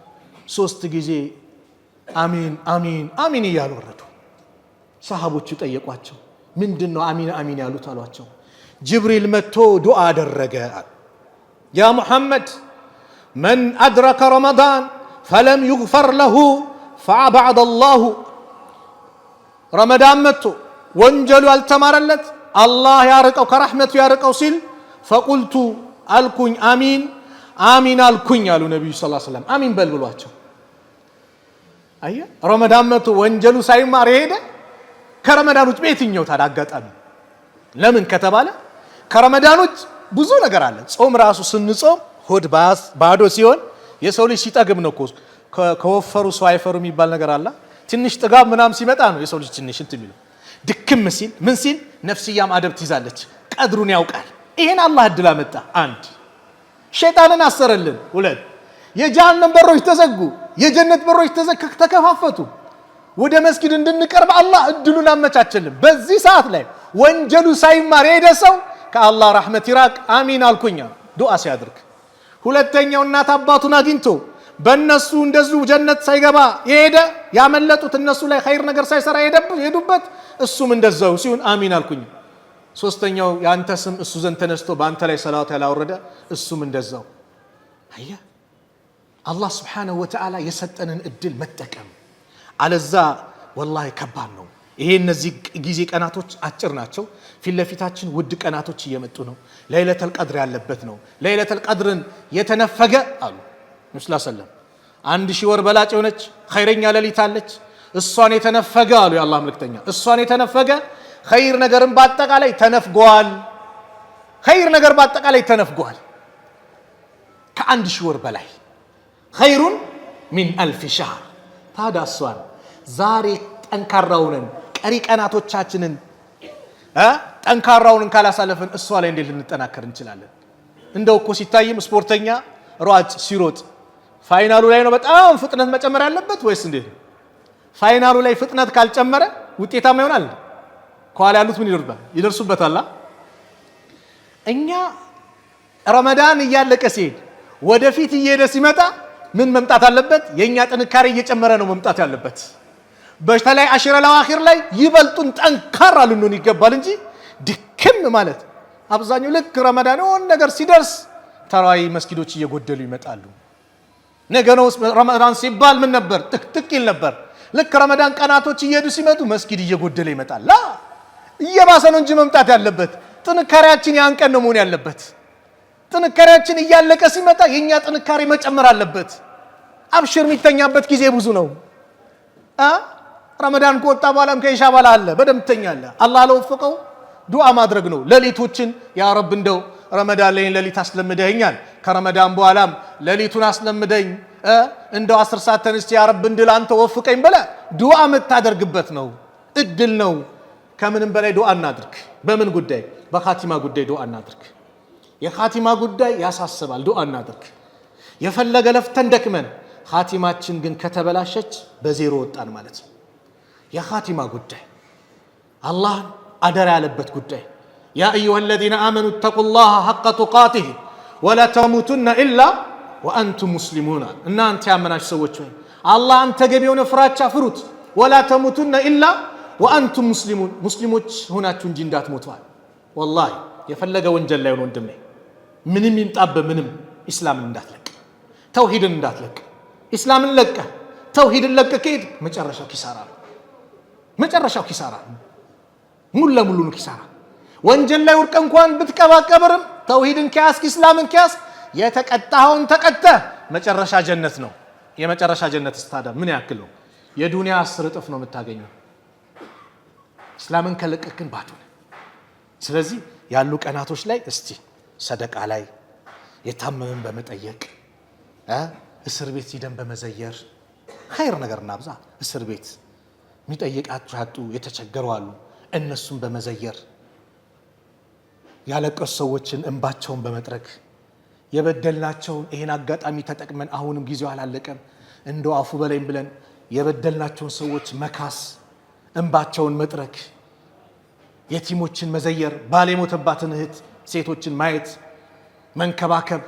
3 ጊዜ አሚን አሚን አሚን እያሉ ወረዱ። ሰሃቦቹ ጠየቋቸው፣ ምንድነው አሚን አሚን ያሉት አሏቸው። ጅብሪል መጥቶ ዱዓ አደረገ። ያ ሙሐመድ መን አድረከ ረመዳን ፈለም ይግፈር ለሁ ፈአበዐደ አላሁ። ረመዳን መጥቶ ወንጀሉ ያልተማረለት አላህ ያርቀው ከረሕመቱ ያርቀው ሲል ፈቁልቱ አልኩኝ አሚን አሚን አልኩኝ አሉ ነብዩ ሰለላሁ ዐለይሂ ወሰለም። አሚን በል ብሏቸው። አየህ ረመዳን መጥቶ ወንጀሉ ሳይማር ሄደ። ከረመዳን ውጭ በየትኛው ታዲያ አጋጣሚ? ለምን ከተባለ ከረመዳን ውጭ ብዙ ነገር አለ። ጾም ራሱ ስንጾም ሆድ ባዶ ሲሆን የሰው ልጅ ሲጠግብ ነው እኮ። ከወፈሩ ሰው አይፈሩ የሚባል ነገር አለ። ትንሽ ጥጋብ ምናም ሲመጣ ነው የሰው ልጅ ትንሽ እንትን የሚለው። ድክም ሲል ምን ሲል ነፍስያም አደብ ትይዛለች፣ ቀድሩን ያውቃል። ይሄን አላህ እድል አመጣ። 1 ሸይጣንን አሰረልን። 2 የጀሃነም በሮች ተዘጉ፣ የጀነት በሮች ተከፋፈቱ። ወደ መስጊድ እንድንቀርብ አላህ እድሉን አመቻቸልን። በዚህ ሰዓት ላይ ወንጀሉ ሳይማር የሄደ ሰው ከአላህ ረሕመት ይራቅ አሚን አልኩኝ ዱዓ ሲያድርግ። ሁለተኛው እናት አባቱን አግኝቶ በእነሱ እንደዚሁ ጀነት ሳይገባ የሄደ ያመለጡት እነሱ ላይ ኸይር ነገር ሳይሰራ የሄዱበት እሱም እንደዛው ሲሆን አሚን አልኩኝ። ሶስተኛው ያንተ ስም እሱ ዘንድ ተነስቶ በአንተ ላይ ሰላዋት ያላወረደ እሱም እንደዛው። አያ አላህ ስብሓነሁ ወተዓላ የሰጠንን እድል መጠቀም፣ አለዛ ወላሂ ከባድ ነው። ይሄ እነዚህ ጊዜ ቀናቶች አጭር ናቸው። ፊት ለፊታችን ውድ ቀናቶች እየመጡ ነው። ለይለተል ቀድር ያለበት ነው። ለይለተል ቀድርን የተነፈገ አሉ ነብዩ ሰለላሁ ዐለይሂ ወሰለም 1000 ወር በላጭ የሆነች ኸይረኛ ሌሊት አለች። እሷን የተነፈገ አሉ የአላህ መልእክተኛ፣ እሷን የተነፈገ ኸይር ነገርን በአጠቃላይ ተነፍጓል። ኸይር ነገር በአጠቃላይ ተነፍጓል። ከ1000 ወር በላይ ኸይሩን ሚን 1000 ሸህር። ታዲያ እሷን ዛሬ ጠንካራውንን ቀሪ ቀናቶቻችንን ጠንካራውን ካላሳለፈን እሷ ላይ እንዴት ልንጠናከር እንችላለን? እንደው እኮ ሲታይም ስፖርተኛ ሯጭ ሲሮጥ ፋይናሉ ላይ ነው በጣም ፍጥነት መጨመር ያለበት ወይስ እንዴት ነው? ፋይናሉ ላይ ፍጥነት ካልጨመረ ውጤታማ ይሆናል? ከኋላ ያሉት ምን ይደርሱበታል? እኛ ረመዳን እያለቀ ሲሄድ ወደፊት እየሄደ ሲመጣ ምን መምጣት አለበት? የኛ ጥንካሬ እየጨመረ ነው መምጣት ያለበት። በተለይ አሽረል አዋኺር ላይ ይበልጡን ጠንካራ ልንሆን ይገባል እንጂ ድክም ማለት አብዛኛው ልክ ረመዳን የሆነ ነገር ሲደርስ ተራዊ መስጊዶች እየጎደሉ ይመጣሉ። ነገ ነው ረመዳን ሲባል ምን ነበር? ጥቅጥቅ ይል ነበር። ልክ ረመዳን ቀናቶች እየሄዱ ሲመጡ መስጊድ እየጎደለ ይመጣል። ላ እየባሰ ነው እንጂ መምጣት ያለበት ጥንካሬያችን ያን ቀን ነው መሆን ያለበት። ጥንካሬያችን እያለቀ ሲመጣ የኛ ጥንካሬ መጨመር አለበት። አብሽር የሚተኛበት ጊዜ ብዙ ነው። ረመዳን ከወጣ በኋላም ከኢሻ በኋላ አለ በደምብ ትተኛለህ። አላህ ለወፈቀው ዱዓ ማድረግ ነው። ሌሊቶችን ያ ረብ እንደው ረመዳን ላይ ሌሊት አስለምደኛል፣ ከረመዳን በኋላም ሌሊቱን አስለምደኝ፣ እንደው 10 ሰዓት ተነስቼ ያ ረብ እንድል አንተ ወፍቀኝ ብለህ ዱዓ የምታደርግበት ነው። እድል ነው። ከምንም በላይ ዱዓ እናድርግ። በምን ጉዳይ? በኻቲማ ጉዳይ ዱዓ እናድርግ። የኻቲማ ጉዳይ ያሳስባል። ዱዓ እናድርግ። የፈለገ ለፍተን ደክመን ኻቲማችን ግን ከተበላሸች በዜሮ ወጣን ማለት ነው። የኻቲማ ጉዳይ አላህ አደራ ያለበት ጉዳይ ያ አዩሃ الذين آمنوا اتقوا الله حق تقاته ولا تموتن إلا وأنتم مسلمون። እናንተ ያመናችሁ ሰዎች ሆይ አላህን ተገቢ የሆነ ፍራቻ ፍሩት። ولا تموتن إلا وأنتم مسلمون፣ ሙስሊሞች ሆናችሁ እንጂ እንዳትሞቷል። ወላሂ የፈለገ ወንጀል ላይ ወንድሜ ምንም ይምጣብ ምንም ኢስላምን እንዳትለቅ፣ ተውሂድን እንዳትለቅ። ኢስላምን ለቀ ተውሂድን ለቀ ከሄድ መጨረሻው ኪሳራ ነው። መጨረሻው ኪሳራ ሙሉ ለሙሉ ነው ኪሳራ። ወንጀል ላይ ወርቀ እንኳን ብትቀባቀብርም ተውሂድን ከያዝክ ኢስላምን ከያዝክ የተቀጣኸውን ተቀጠህ መጨረሻ ጀነት ነው። የመጨረሻ ጀነት ስታደም ምን ያክል ነው? የዱንያ 10 እጥፍ ነው የምታገኘው። ኢስላምን ከለቀቅን ባዶ ነው። ስለዚህ ያሉ ቀናቶች ላይ እስቲ ሰደቃ ላይ የታመመን በመጠየቅ እስር ቤት ሂደን በመዘየር ኸይር ነገር እናብዛ። እስር ቤት የሚጠይቃቸው ያጡ የተቸገሩ አሉ። እነሱን በመዘየር ያለቀሱ ሰዎችን እንባቸውን በመጥረግ የበደልናቸውን ይሄን አጋጣሚ ተጠቅመን አሁንም ጊዜው አላለቀም እንደው አፉ በላይም ብለን የበደልናቸውን ሰዎች መካስ፣ እንባቸውን መጥረግ፣ የቲሞችን መዘየር፣ ባል የሞተባትን እህት ሴቶችን ማየት መንከባከብ፣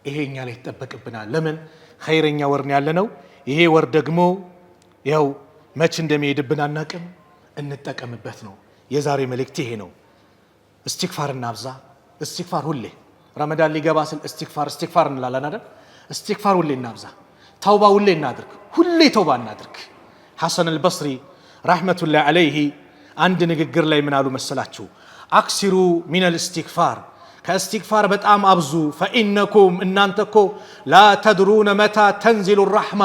ይሄኛ ላይ ይጠበቅብናል። ለምን ኸይረኛ ወር ነው ያለነው። ይሄ ወር ደግሞ ያው መች እንደሚሄድብን አናቅም፣ እንጠቀምበት ነው። የዛሬ መልእክት ይሄ ነው። እስትግፋር እናብዛ። እስትግፋር ሁሌ ረመዳን ሊገባ ስል እስትግፋር እንላለን አይደል? እስትግፋር ሁሌ እናብዛ። ተውባ ሁሌ እናድርግ። ሁሌ ተውባ እናድርግ። ሐሰን አልበስሪ ረሕመቱላሂ ዐለይሂ አንድ ንግግር ላይ ምን አሉ መሰላችሁ? አክሲሩ ሚነል እስትግፋር፣ ከእስትግፋር በጣም አብዙ። ፈኢነኩም እናንተ እኮ ላ ተድሩነ መታ ተንዚሉ ረሕማ፣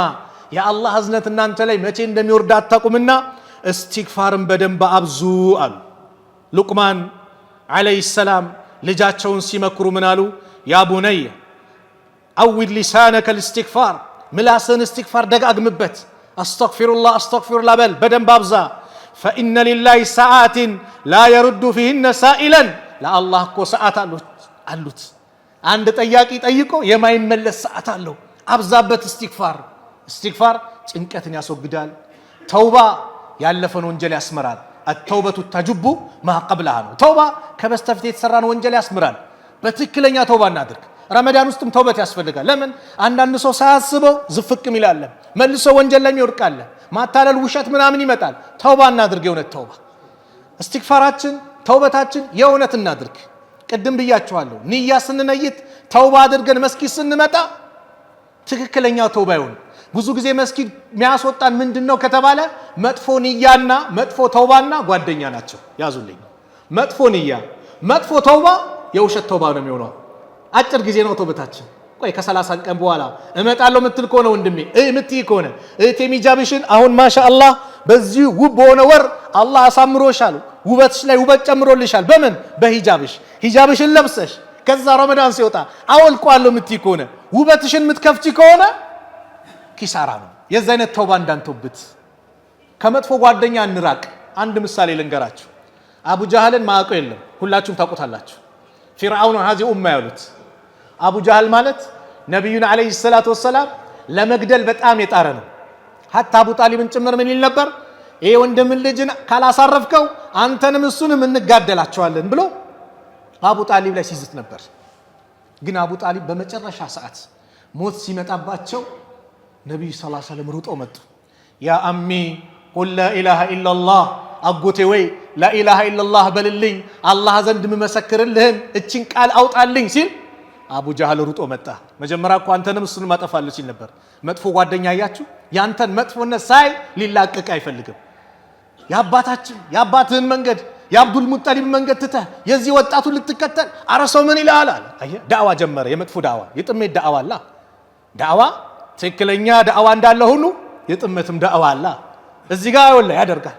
የአላህ እዝነት እናንተ ላይ መቼ እንደሚወርድ አታውቁምና እስትግፋርን በደንብ አብዙ አሉ። ሉቅማን ዓለይሂ ሰላም ልጃቸውን ሲመክሩ ምን አሉ? ያ ቡነየ አዊድ ሊሳነከ ልእስትግፋር፣ ምላስን እስትግፋር ደጋግምበት። አስተግፊሩላህ አስተግፊሩላህ በል፣ በደንብ አብዛ። ፈኢነ ሊላሂ ሰዓትን ላ የሩዱ ፊህነ ሳኢለን፣ ለአላህ እኮ ሰዓት አሉት። አንድ ጠያቂ ጠይቆ የማይመለስ ሰዓት አለው። አብዛበት እስትግፋር። እስትግፋር ጭንቀትን ያስወግዳል። ተውባ ያለፈን ወንጀል ያስመራል። አተውበቱ ተጅቡ ማ ቀብለሃ ነው። ተውባ ከበስተፊት የተሰራን ወንጀል ያስምራል። በትክክለኛ ተውባ እናድርግ። ረመዳን ውስጥም ተውበት ያስፈልጋል። ለምን አንዳንድ ሰው ሳያስበው ዝፍቅም ይላል፣ መልሶ ወንጀል ላይ ይወድቃል፣ ማታለል፣ ውሸት ምናምን ይመጣል። ተውባ እናድርግ፣ የእውነት ተውባ። እስትግፋራችን ተውበታችን የእውነት እናድርግ። ቅድም ብያችኋለሁ፣ ንያ ስንነይት ተውባ አድርገን መስጊድ ስንመጣ ትክክለኛ ተውባ ይሁን። ብዙ ጊዜ መስጊድ የሚያስወጣን ምንድነው ከተባለ መጥፎ ንያና መጥፎ ተውባና ጓደኛ ናቸው። ያዙልኝ። መጥፎ ንያ መጥፎ ተውባ የውሸት ተውባ ነው የሚሆነው። አጭር ጊዜ ነው ተውበታችን። ቆይ ከ30 ቀን በኋላ እመጣለሁ ምትል ከሆነ ወንድሜ እምትይ ከሆነ እህቴ ሂጃብሽን አሁን ማሻአላህ በዚህ ውብ በሆነ ወር አላህ አሳምሮሻል፣ ውበትሽ ላይ ውበት ጨምሮልሻል። በምን በሂጃብሽ። ሂጃብሽን ለብሰሽ ከዛ ረመዳን ሲወጣ አወልቋለሁ ምትይ ከሆነ ውበትሽን ምትከፍቺ ከሆነ ኪሳራ ነው። የዛ አይነት ተውባ እንዳንተውበት። ከመጥፎ ጓደኛ እንራቅ። አንድ ምሳሌ ልንገራችሁ። አቡ ጃህልን ማያውቀው የለም፣ ሁላችሁም ታውቁታላችሁ። ፊርዓውን ሀዚ ኡማ ያሉት አቡ ጃህል ማለት ነቢዩን ዓለይሂ ሰላቱ ወሰላም ለመግደል በጣም የጣረ ነው። ሀታ አቡ ጣሊብን ጭምር ምን ይል ነበር? ይሄ ወንድምን ልጅን ካላሳረፍከው አንተንም እሱንም እንጋደላቸዋለን ብሎ አቡ ጣሊብ ላይ ሲዝት ነበር። ግን አቡ ጣሊብ በመጨረሻ ሰዓት ሞት ሲመጣባቸው ነቢዩ ሰለላሁ ዐለይሂ ወሰለም ሩጠው መጡ። ያ አሚ ቁል ላኢላሃ ኢላላህ፣ አጎቴ ወይ ላኢላሃ ኢላላህ በልልኝ፣ አላህ ዘንድ የምመሰክርልህን እችን ቃል አውጣልኝ ሲል አቡ ጃህል ሩጦ መጣ። መጀመሪያ እኮ አንተንም እሱንም አጠፋለሁ ሲል ነበር። መጥፎ ጓደኛ አያችሁ፣ ያንተን መጥፎነት ሳይ ሊላቀቅ አይፈልግም። የአባትህን መንገድ የአብዱል ሙጠሊብ መንገድ ትተህ የዚህ ወጣቱን ልትከተል አረሰው ምን ይላል አለ። አየህ፣ ዳዕዋ ጀመረ። የመጥፎ ዳዕዋ፣ የጥሜት ዳዕዋ አላ። ዳዕዋ ትክክለኛ ዳዕዋ እንዳለ ሁሉ የጥመትም ዳዕዋ አላ። እዚህ ጋር ወላ ያደርጋል።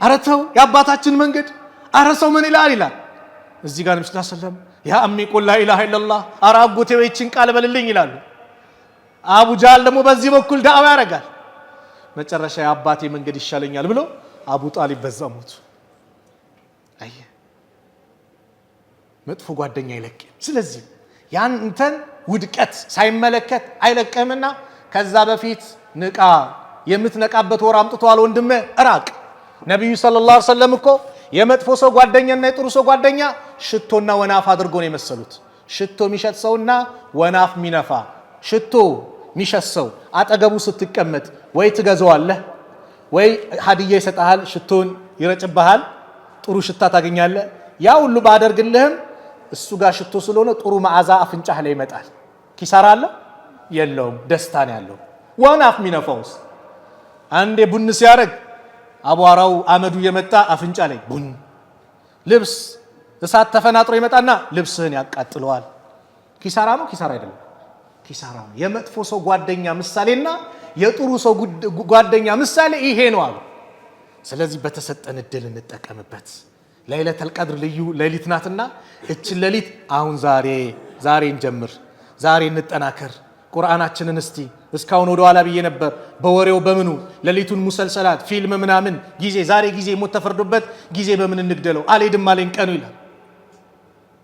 አረተው የአባታችን መንገድ አረሰው ምን ይላል። እዚህ ጋር ነብዩ ሰለላሁ ዐለይሂ ወሰለም ያ አሚ ቁል ላኢላሃ ኢላላህ፣ ኧረ አጎቴ ወይ ይህችን ቃል በልልኝ ይላሉ። አቡ ጃህል ደግሞ በዚህ በኩል ዳዕዋ ያደርጋል። መጨረሻ የአባቴ መንገድ ይሻለኛል ብሎ አቡ ጣሊብ በዛ ሞቱ። አየህ፣ መጥፎ ጓደኛ አይለቅም። ስለዚህ ያንተን ውድቀት ሳይመለከት አይለቅምና ከዛ በፊት ንቃ። የምትነቃበት ወር አምጥቷል ወንድሜ፣ እራቅ። ነቢዩ ሰለላሁ ዐለይሂ ወሰለም እኮ የመጥፎ ሰው ጓደኛና የጥሩ ሰው ጓደኛ ሽቶና ወናፍ አድርጎ ነው የመሰሉት። ሽቶ የሚሸት ሰውና ወናፍ የሚነፋ። ሽቶ የሚሸት ሰው አጠገቡ ስትቀመጥ ወይ ትገዛዋለህ ወይ ሀዲያ ይሰጣል፣ ሽቶን ይረጭብሃል፣ ጥሩ ሽታ ታገኛለህ። ያ ሁሉ ባደርግልህም እሱ ጋር ሽቶ ስለሆነ ጥሩ መዓዛ አፍንጫህ ላይ ይመጣል። ኪሳራ አለ የለውም? ደስታ ነው ያለው። ወናፍ የሚነፋውስ አንዴ ቡን ሲያደርግ አቧራው አመዱ የመጣ አፍንጫ ላይ ቡን። ልብስ እሳት ተፈናጥሮ ይመጣና ልብስህን ያቃጥለዋል። ኪሳራ ነው? ኪሳራ አይደለም፣ ኪሳራ ነው። የመጥፎ ሰው ጓደኛ ምሳሌና የጥሩ ሰው ጓደኛ ምሳሌ ይሄ ነው አሉ። ስለዚህ በተሰጠን እድል እንጠቀምበት። ለይለተል ቀድር ልዩ ሌሊት ናትና እችን ሌሊት አሁን ዛሬ እንጀምር፣ ዛሬ እንጠናከር። ቁርአናችንን እስቲ እስካሁን ወደ ኋላ ብዬ ነበር፣ በወሬው በምኑ ሌሊቱን ሙሰልሰላት ፊልም ምናምን ዛሬ ጊዜ ሞት ተፈርዶበት ጊዜ በምን እንግደለው አልሄድም አለኝ ቀኑ ይላል።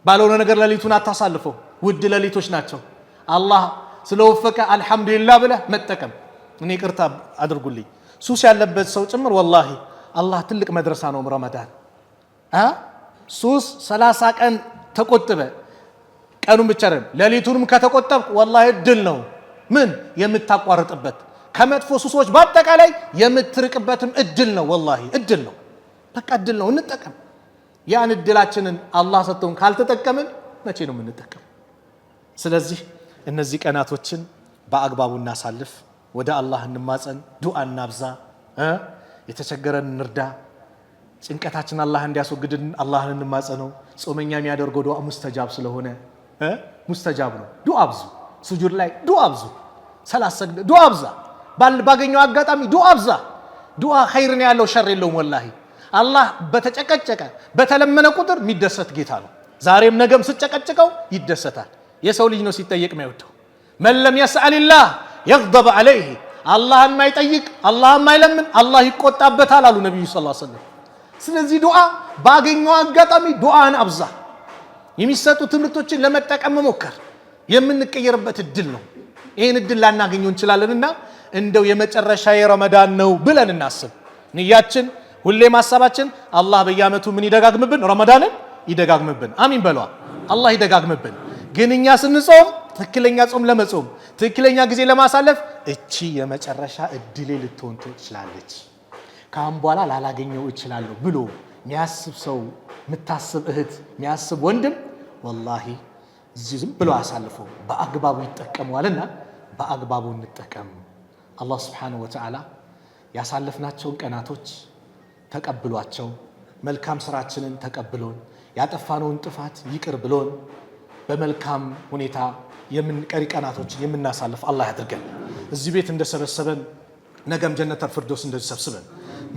ባልሆነ ነገር ሌሊቱን አታሳልፈው። ውድ ሌሊቶች ናቸው። አላህ ስለወፈቀ አልሐምዱሊላህ ብለህ መጠቀም። እኔ ይቅርታ አድርጉልኝ፣ ሱስ ያለበት ሰው ጭምር ወላሂ አላህ ትልቅ መድረሳ ነው። ረመዳን ሱስ 30 ቀን ተቆጥበ ቀኑን ብቻ አይደለም ሌሊቱንም ከተቆጠብክ ወላሂ እድል ነው። ምን የምታቋርጥበት ከመጥፎ ሱሶች በአጠቃላይ የምትርቅበትም እድል ነው። ወላሂ እድል ነው፣ በቃ እድል ነው። እንጠቀም። ያን እድላችንን አላህ ሰጥቶን ካልተጠቀምን መቼ ነው የምንጠቀም? ስለዚህ እነዚህ ቀናቶችን በአግባቡ እናሳልፍ። ወደ አላህ እንማጸን፣ ዱዓ እናብዛ፣ የተቸገረን እንርዳ። ጭንቀታችን አላህ እንዲያስወግድን አላህን እንማጸነው። ጾመኛ የሚያደርገው ዱዓ ሙስተጃብ ስለሆነ ሙስተጃብ ነው። ዱዓ አብዙ። ሱጁድ ላይ ዱዓ አብዙ። ሰላት ሰግደ ዱዓ አብዛ። ባገኘው አጋጣሚ ዱዓ አብዛ። ዱዓ ኸይር ነው ያለው፣ ሸር የለውም። ወላሂ አላህ በተጨቀጨቀ በተለመነ ቁጥር የሚደሰት ጌታ ነው። ዛሬም ነገም ስጨቀጭቀው ይደሰታል። የሰው ልጅ ነው ሲጠየቅ የሚወደው። መን ለም የስአልላህ የግደብ ዐለይህ፣ አላህን ማይጠይቅ አላህን ማይለምን አላህ ይቆጣበታል አሉ ነቢዩ ሰለላሁ ዐለይሂ ወሰለም። ስለዚህ ዱዓ ባገኘው አጋጣሚ ዱዓን አብዛ። የሚሰጡ ትምህርቶችን ለመጠቀም መሞከር የምንቀየርበት እድል ነው። ይህን እድል ላናገኘው እንችላለንና እንደው የመጨረሻ የረመዳን ነው ብለን እናስብ። ንያችን ሁሌም ሐሳባችን አላህ በየዓመቱ ምን ይደጋግምብን? ረመዳንን ይደጋግምብን። አሚን በሏ። አላህ ይደጋግምብን። ግን እኛ ስንጾም ትክክለኛ ጾም ለመጾም ትክክለኛ ጊዜ ለማሳለፍ እቺ የመጨረሻ እድሌ ልትሆን ትችላለች፣ ካሁን በኋላ ላላገኘው እችላለሁ ብሎ የሚያስብ ሰው፣ የምታስብ እህት፣ የሚያስብ ወንድም ወላሂ እዚህ ዝም ብሎ አሳልፎ በአግባቡ ይጠቀመዋልና በአግባቡ እንጠቀም። አላህ ሱብሓነሁ ወተዓላ ያሳለፍናቸውን ቀናቶች ተቀብሏቸው መልካም ስራችንን ተቀብሎን ያጠፋነውን ጥፋት ይቅር ብሎን በመልካም ሁኔታ ቀሪ ቀናቶችን የምናሳልፍ አላህ ያድርገን። እዚህ ቤት እንደሰበሰበን ነገም ጀነተል ፊርደውስ እንደሰብስበን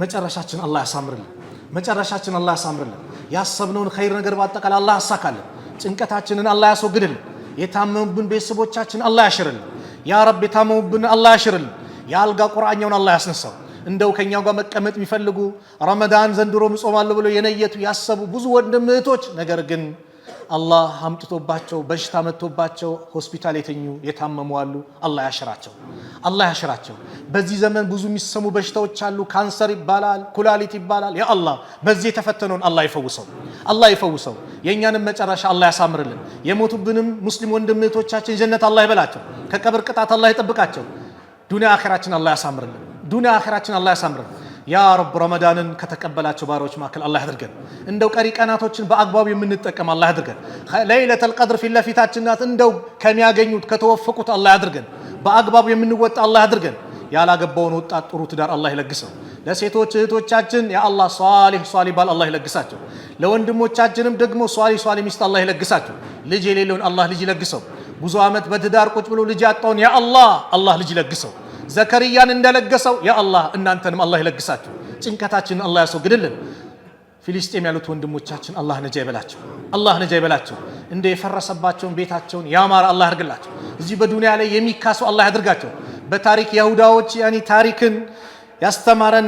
መጨረሻችን አላህ ያሳምርልን። መጨረሻችን አላህ ያሳምርልን። ያሰብነውን ኸይር ነገር በአጠቃላይ አላህ ያሳካልን። ጭንቀታችንን አላህ ያስወግድልን። የታመሙብን ቤተሰቦቻችን አላህ ያሽርልን። ያ ረብ የታመሙብን አላህ ያሽርልን። የአልጋ ቁርአኛውን አላህ ያስነሳው። እንደው ከኛው ጋር መቀመጥ የሚፈልጉ ረመዳን ዘንድሮ ምጾማለሁ ብለው የነየቱ ያሰቡ ብዙ ወንድም እህቶች ነገር ግን አላህ አምጥቶባቸው በሽታ መጥቶባቸው ሆስፒታል የተኙ የታመሙ አሉ። አላህ ያሽራቸው፣ አላህ ያሽራቸው። በዚህ ዘመን ብዙ የሚሰሙ በሽታዎች አሉ። ካንሰር ይባላል፣ ኩላሊት ይባላል። ያ አላህ በዚህ የተፈተነውን አላህ ይፈውሰው፣ አላህ ይፈውሰው። የእኛንም መጨረሻ አላህ ያሳምርልን። የሞቱብንም ሙስሊም ወንድም እህቶቻችን ጀነት አላህ ይበላቸው፣ ከቀብር ቅጣት አላህ ይጠብቃቸው። ዱንያ አኺራችን አላህ ያሳምርልን፣ ዱንያ አኺራችን አላህ ያሳምርልን። ያ ረብ ረመዳንን ከተቀበላቸው ባሪያዎች መካከል አላህ ያድርገን። እንደው ቀሪ ቀናቶችን በአግባቡ የምንጠቀም አላህ ያድርገን። ለይለቱል ቀድር ፊት ለፊታችን ናት። እንደው ከሚያገኙት ከተወፈቁት አላህ ያድርገን። በአግባቡ የምንወጣ አላህ ያድርገን። ያላገባውን ወጣት ጥሩ ትዳር አላህ ይለግሰው። ለሴቶች እህቶቻችን ያ አላህ ሷሊህ ባል አላህ ይለግሳቸው። ለወንድሞቻችንም ደግሞ ሷሊህ ሚስት አላህ ይለግሳቸው። ልጅ የሌለውን አላህ ልጅ ይለግሰው። ብዙ ዓመት በትዳር ቁጭ ብሎ ልጅ ያጣውን ያ አላህ ልጅ ይለግሰው። ዘከርያን እንደለገሰው ያ አላህ እናንተንም አላህ ይለግሳችሁ። ጭንቀታችንን አላህ ያስወግድልን። ፊሊስጤም ያሉት ወንድሞቻችን አላህ ነጃ ይበላቸው፣ አላህ ነጃ ይበላቸው። እንደ የፈረሰባቸውን ቤታቸውን ያማረ አላህ ያድርግላቸው። እዚህ በዱንያ ላይ የሚካሱ አላህ ያድርጋቸው። በታሪክ ይሁዳዎች ታሪክን ያስተማረን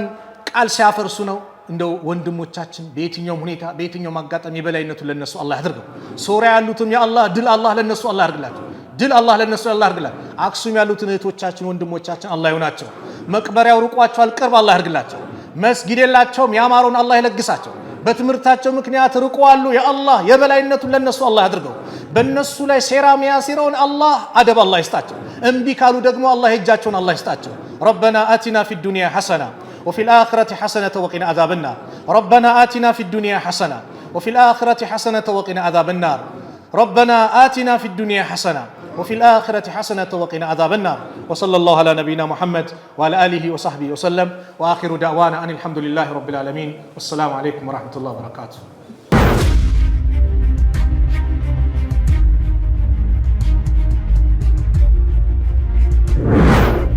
ቃል ሲያፈርሱ ነው። እንደው ወንድሞቻችን በየትኛውም ሁኔታ በየትኛውም አጋጣሚ የበላይነቱን ለነሱ አላህ ያድርገው። ሶሪያ ያሉትም ያ አላህ ድል አላህ ለነሱ አላህ ያድርግላቸው፣ ድል አላህ ለነሱ አላህ ያድርግላቸው። አክሱም ያሉትን እህቶቻችን ወንድሞቻችን አላህ ይሆናቸው። መቅበሪያው ርቋቸዋል፣ ቅርብ አላህ ያድርግላቸው። መስጊድ የላቸውም፣ ያማረውን አላህ ይለግሳቸው። በትምህርታቸው ምክንያት ርቀዋሉ፣ ያ አላህ የበላይነቱን ለነሱ አላህ ያድርገው። በእነሱ ላይ ሴራ ሚያሲረውን አላህ አደብ አላህ ይስጣቸው። እምቢ ካሉ ደግሞ አላህ እጃቸውን አላህ ይስጣቸው። ረበና አቲና ፊ ዱንያ ሐሰና وفي الآخرة حسنة وقنا عذاب النار ربنا آتنا في الدنيا حسنة وفي الآخرة حسنة وقنا عذاب النار ربنا آتنا في الدنيا حسنة وفي الآخرة حسنة وقنا عذاب النار وصلى الله على نبينا محمد وعلى آله وصحبه وسلم وآخر دعوانا أن الحمد لله رب العالمين والسلام عليكم ورحمة الله وبركاته.